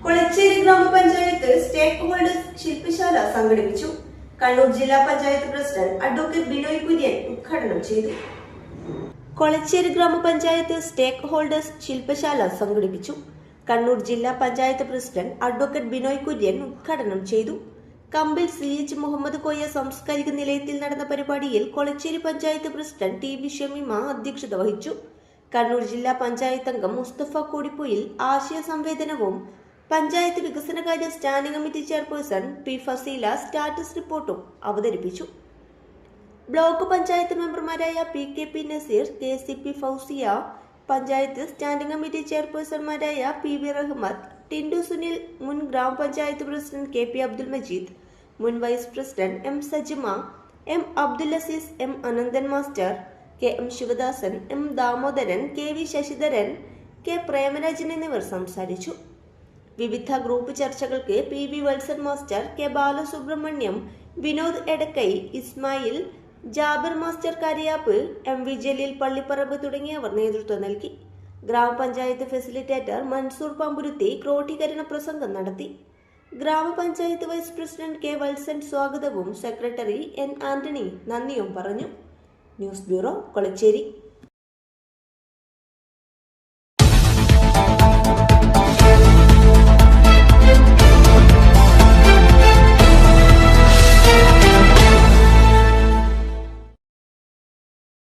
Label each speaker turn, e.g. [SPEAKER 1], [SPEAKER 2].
[SPEAKER 1] കൊളച്ചേരി ഗ്രാമപഞ്ചായത്ത് സ്റ്റേക്ക് ഹോൾഡേഴ്സ് ശില്പശാല സംഘടിപ്പിച്ചു. കണ്ണൂർ ജില്ലാ പഞ്ചായത്ത് പ്രസിഡന്റ് അഡ്വക്കേറ്റ് ബിനോയ് കുര്യൻ ഉദ്ഘാടനം ചെയ്തു. കൊളച്ചേരി ഗ്രാമപഞ്ചായത്ത് സ്റ്റേക്ക് ഹോൾഡേഴ്സ് ശില്പശാല സംഘടിപ്പിച്ചു. കണ്ണൂർ ജില്ലാ പഞ്ചായത്ത് പ്രസിഡന്റ് അഡ്വക്കേറ്റ് ബിനോയ് കുര്യൻ ഉദ്ഘാടനം ചെയ്തു. കമ്പിൽ CH മുഹമ്മദ് കോയ സാംസ്കാരിക നിലയത്തിൽ നടന്ന പരിപാടിയിൽ കൊളച്ചേരി പഞ്ചായത്ത് പ്രസിഡന്റ് TV ഷമീമ അധ്യക്ഷത വഹിച്ചു. കണ്ണൂർ ജില്ലാ പഞ്ചായത്ത് അംഗം മുസ്തഫ കോടിപ്പൊയിൽ ആശയ സംവേദനവും പഞ്ചായത്ത് വികസനകാര്യ standing committee chairperson P Faseela status റിപ്പോർട്ടും അവതരിപ്പിച്ചു. ബ്ലോക്ക് പഞ്ചായത്ത് മെമ്പർമാരായ PKP Naseer, KCP Fousiya, panchayat standing committee ചെയർപേഴ്സൺമാരായ PV റഹ്മത്ത്, ടിൻഡു സുനിൽ, മുൻ ഗ്രാമപഞ്ചായത്ത് പ്രസിഡന്റ് KP അബ്ദുൽ മജീദ്, മുൻ vice president M Sajima, M Abdul Azeez, M Ananthan master, KM Sivadasan, M Damodaran, KV Sasidharan, K Premarajan എന്നിവർ സംസാരിച്ചു. വിവിധ ഗ്രൂപ്പ് ചർച്ചകൾക്ക് PV Valsan master, K Balasubramaniam, Vinod Edakkai, Ismail, Jabir master Kariyapp, MV Jaleel Pallipparamba തുടങ്ങിയവർ നേതൃത്വം നൽകി. ഗ്രാമപഞ്ചായത്ത് ഫെസിലിറ്റേറ്റർ മൻസൂർ പമ്പുരുത്തി ക്രോഡീകരണ പ്രസംഗം നടത്തി. ഗ്രാമപഞ്ചായത്ത് വൈസ് പ്രസിഡന്റ് K വത്സൻ സ്വാഗതവും സെക്രട്ടറി N ആന്റണി നന്ദിയും പറഞ്ഞു. News bureau, Kolachery.